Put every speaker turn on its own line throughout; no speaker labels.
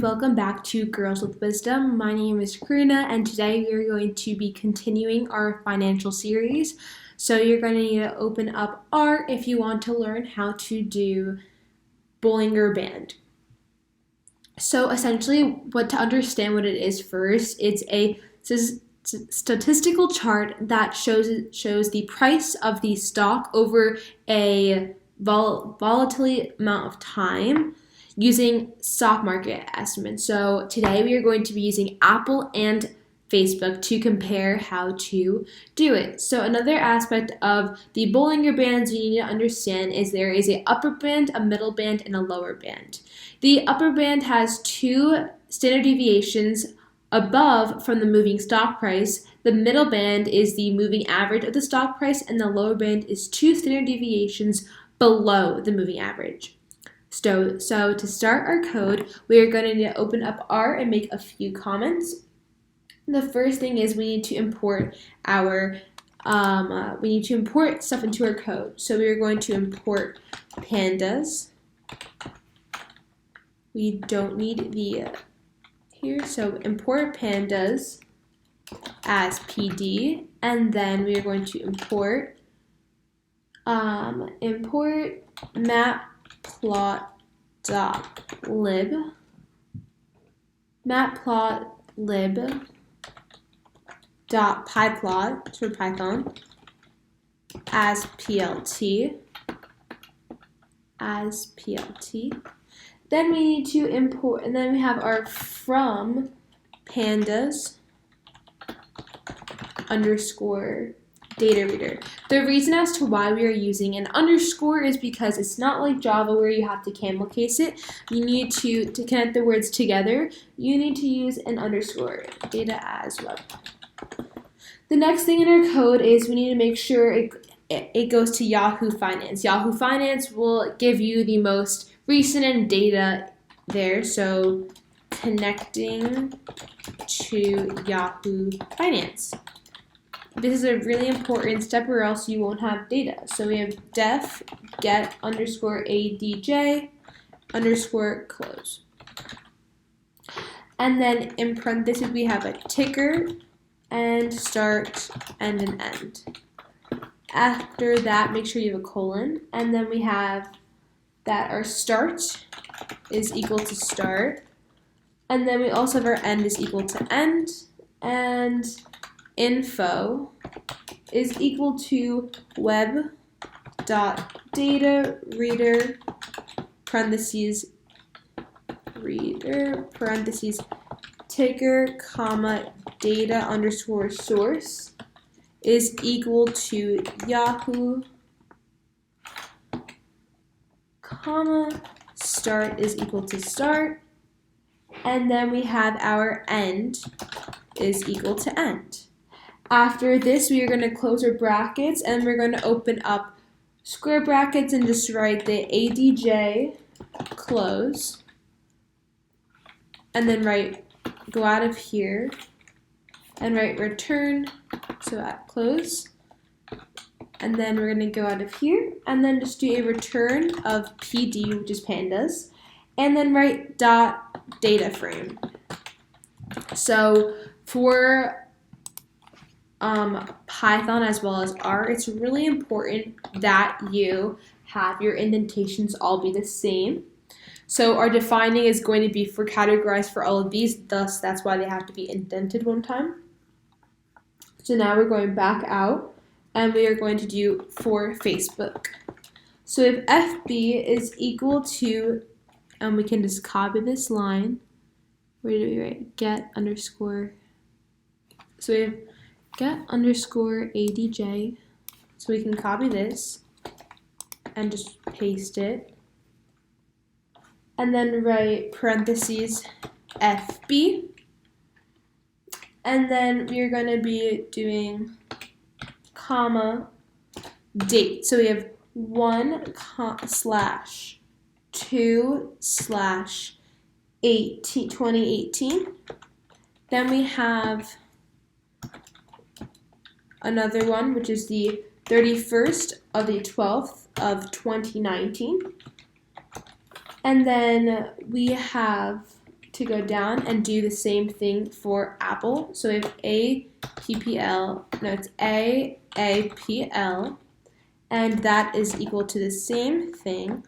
Welcome back to Girls with Wisdom. My name is Karina, and today we are going to be continuing our financial series. So you're going to need to open up R if you want to learn how to do Bollinger Band. So essentially, to understand what it is first, it's a statistical chart that shows the price of the stock over a volatility amount of time using stock market estimates. So today we are going to be using Apple and Facebook to compare how to do it. So another aspect of the Bollinger Bands you need to understand is there is an upper band, a middle band, and a lower band. The upper band has 2 standard deviations above from the moving stock price. The middle band is the moving average of the stock price, and the lower band is 2 standard deviations below the moving average. So to start our code, we are going to open up R and make a few comments. The first thing is we need to import stuff into our code. So we are going to import pandas. We don't need the here, so import pandas as PD, and then we are going to import matplotlib for Python as PLT. Then we need to import, and then we have our from pandas underscore data reader. The reason as to why we are using an underscore is because it's not like Java where you have to camel case it. You need to connect the words together. You need to use an underscore data as well. The next thing in our code is we need to make sure it goes to Yahoo Finance. Yahoo Finance will give you the most recent data there. So connecting to Yahoo Finance. This is a really important step or else you won't have data. So we have def get underscore adj underscore close. And then in parentheses we have a ticker and start and an end. After that, make sure you have a colon. And then we have that our start is equal to start. And then we also have our end is equal to end. And info is equal to web.data parentheses ticker comma data underscore source is equal to Yahoo comma start is equal to start, and then we have our end is equal to end. After this, we are going to close our brackets, and we're going to open up square brackets and just write the adj close, and then go out of here and write return, so at close, and then we're going to go out of here and then just do a return of PD, which is pandas, and then write dot data frame. So for Python as well as R, it's really important that you have your indentations all be the same. So our defining is going to be for categorized for all of these, thus that's why they have to be indented one time. So now we're going back out and we are going to do for Facebook. So if FB is equal to, and we can just copy this line, where do we write? Get underscore, so we have get underscore adj, so we can copy this and just paste it, and then write parentheses FB, and then we are going to be doing comma date. So we have 1/2/2018. Then we have another one, which is the 31st of the 12th of 2019. And then we have to go down and do the same thing for Apple. So we have it's AAPL, and that is equal to the same thing.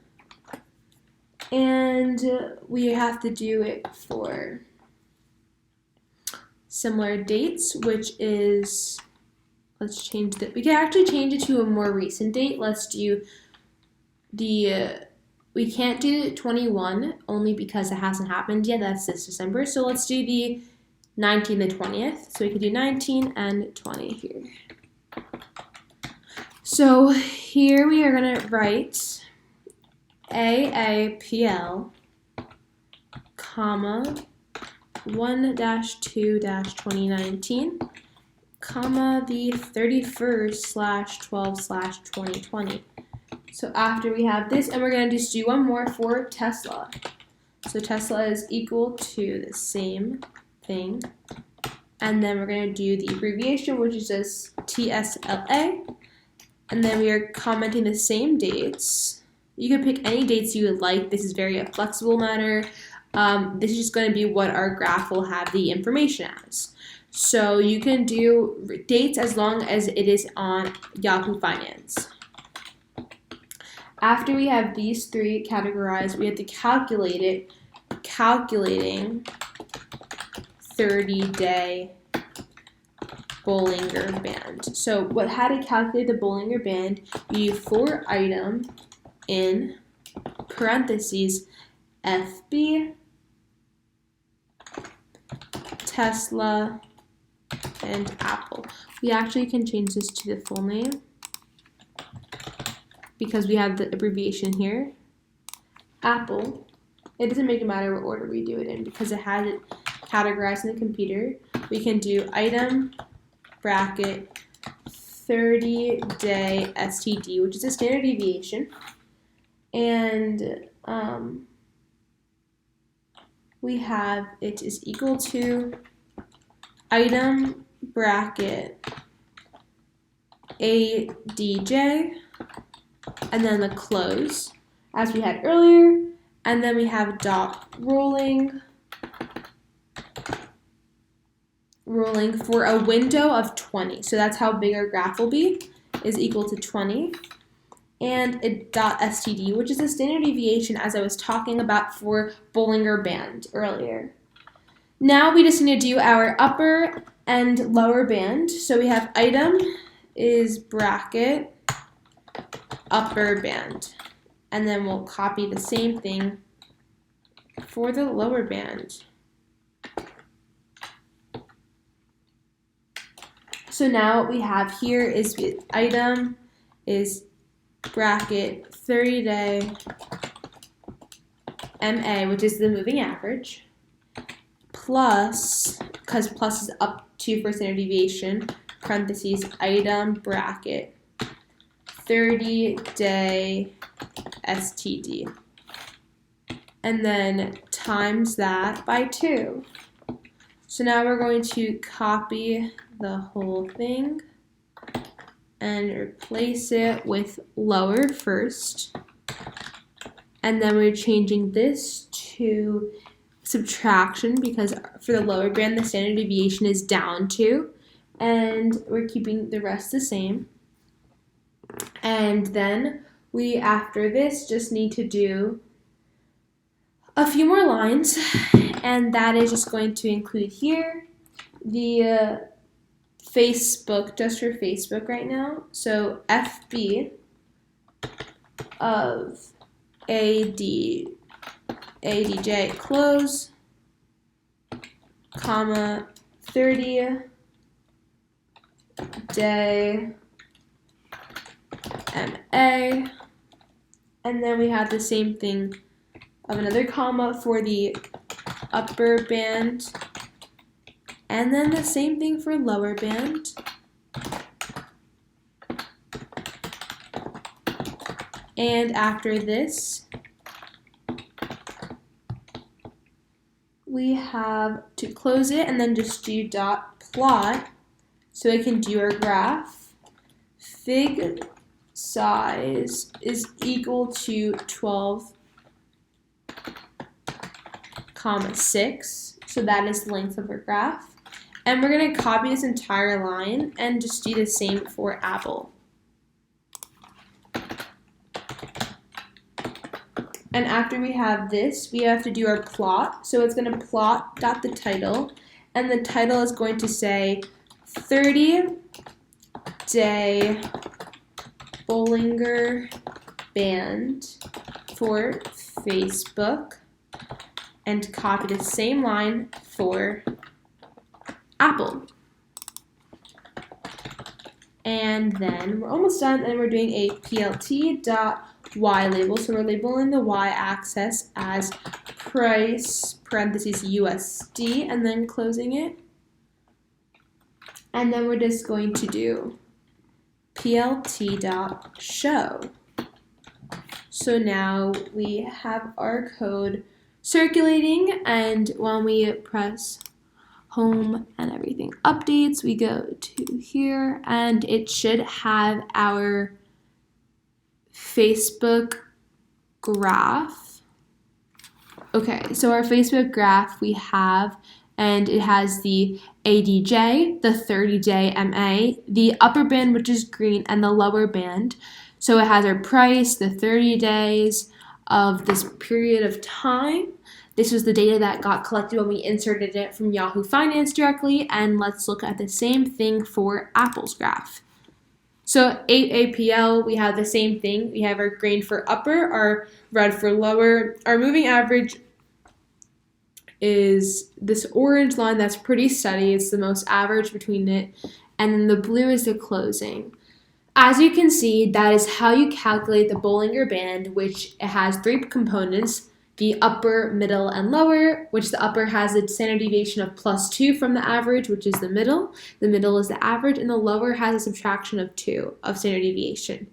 And we have to do it for similar dates, which is, let's change that. We can actually change it to a more recent date. Let's do we can't do 21 only because it hasn't happened yet. That's this December. So let's do the 19th and 20th. So we could do 19 and 20 here. So here we are going to write AAPL, comma, 1-2-2019, comma, the 31st/12/2020. So after we have this, and we're going to just do one more for Tesla. So Tesla is equal to the same thing. And then we're going to do the abbreviation, which is just TSLA. And then we are commenting the same dates. You can pick any dates you would like. This is very a flexible matter. This is just going to be what our graph will have the information as. So you can do dates as long as it is on Yahoo Finance. After we have these three categorized, we have to calculate it, calculating 30-day Bollinger Band. So how to calculate the Bollinger Band, you do for item in parentheses FB, Tesla, and Apple. We actually can change this to the full name because we have the abbreviation here. Apple, it doesn't make it matter what order we do it in because it has it categorized in the computer. We can do item, bracket, 30-day STD, which is a standard deviation. And we have it is equal to item, bracket, ADJ, and then the close, as we had earlier, and then we have dot rolling for a window of 20. So that's how big our graph will be, is equal to 20. And a dot STD, which is a standard deviation as I was talking about for Bollinger Band earlier. Now we just need to do our upper and lower band. So we have item is bracket, upper band. And then we'll copy the same thing for the lower band. So now what we have here is item is bracket 30-day MA, which is the moving average, plus, because plus is up to for standard deviation, parentheses, item, bracket, 30-day STD. And then times that by 2. So now we're going to copy the whole thing and replace it with lower first. And then we're changing this to subtraction because for the lower band, the standard deviation is down 2. And we're keeping the rest the same. And then we, after this, just need to do a few more lines. And that is just going to include here the Facebook, just for Facebook right now. So FB of ADJ close, comma, 30-day MA, and then we have the same thing of another comma for the upper band, and then the same thing for lower band. And after this, we have to close it and then just do dot plot so we can do our graph. Fig size is equal to 12, comma 6. So that is the length of our graph. And we're going to copy this entire line and just do the same for apple. And after we have this, we have to do our plot. So it's going to plot dot the title, and the title is going to say 30-day Bollinger Band for Facebook, and copy the same line for Apple. And then we're almost done, and we're doing a PLT dot Y label. So we're labeling the Y axis as price parentheses USD and then closing it. And then we're just going to do PLT dot show. So now we have our code circulating, and when we press home and everything updates, we go to here and it should have our Facebook graph. Okay, so our Facebook graph we have, and it has the ADJ, the 30-day MA, the upper band, which is green, and the lower band. So it has our price, the 30 days of this period of time. This was the data that got collected when we inserted it from Yahoo Finance directly, and let's look at the same thing for Apple's graph. So 8APL, we have the same thing. We have our green for upper, our red for lower. Our moving average is this orange line that's pretty steady. It's the most average between it. And then the blue is the closing. As you can see, that is how you calculate the Bollinger Band, which it has 3 components. The upper, middle, and lower, which the upper has a standard deviation of +2 from the average, which is the middle. The middle is the average, and the lower has a subtraction of 2 of standard deviation.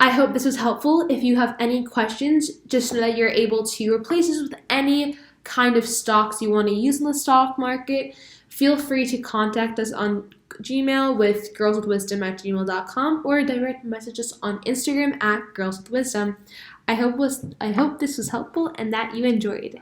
I hope this was helpful. If you have any questions, just know that you're able to replace this with any kind of stocks you want to use in the stock market. Feel free to contact us on Gmail with girlswithwisdom@gmail.com or direct message us on Instagram @girlswithwisdom. I hope this was helpful and that you enjoyed.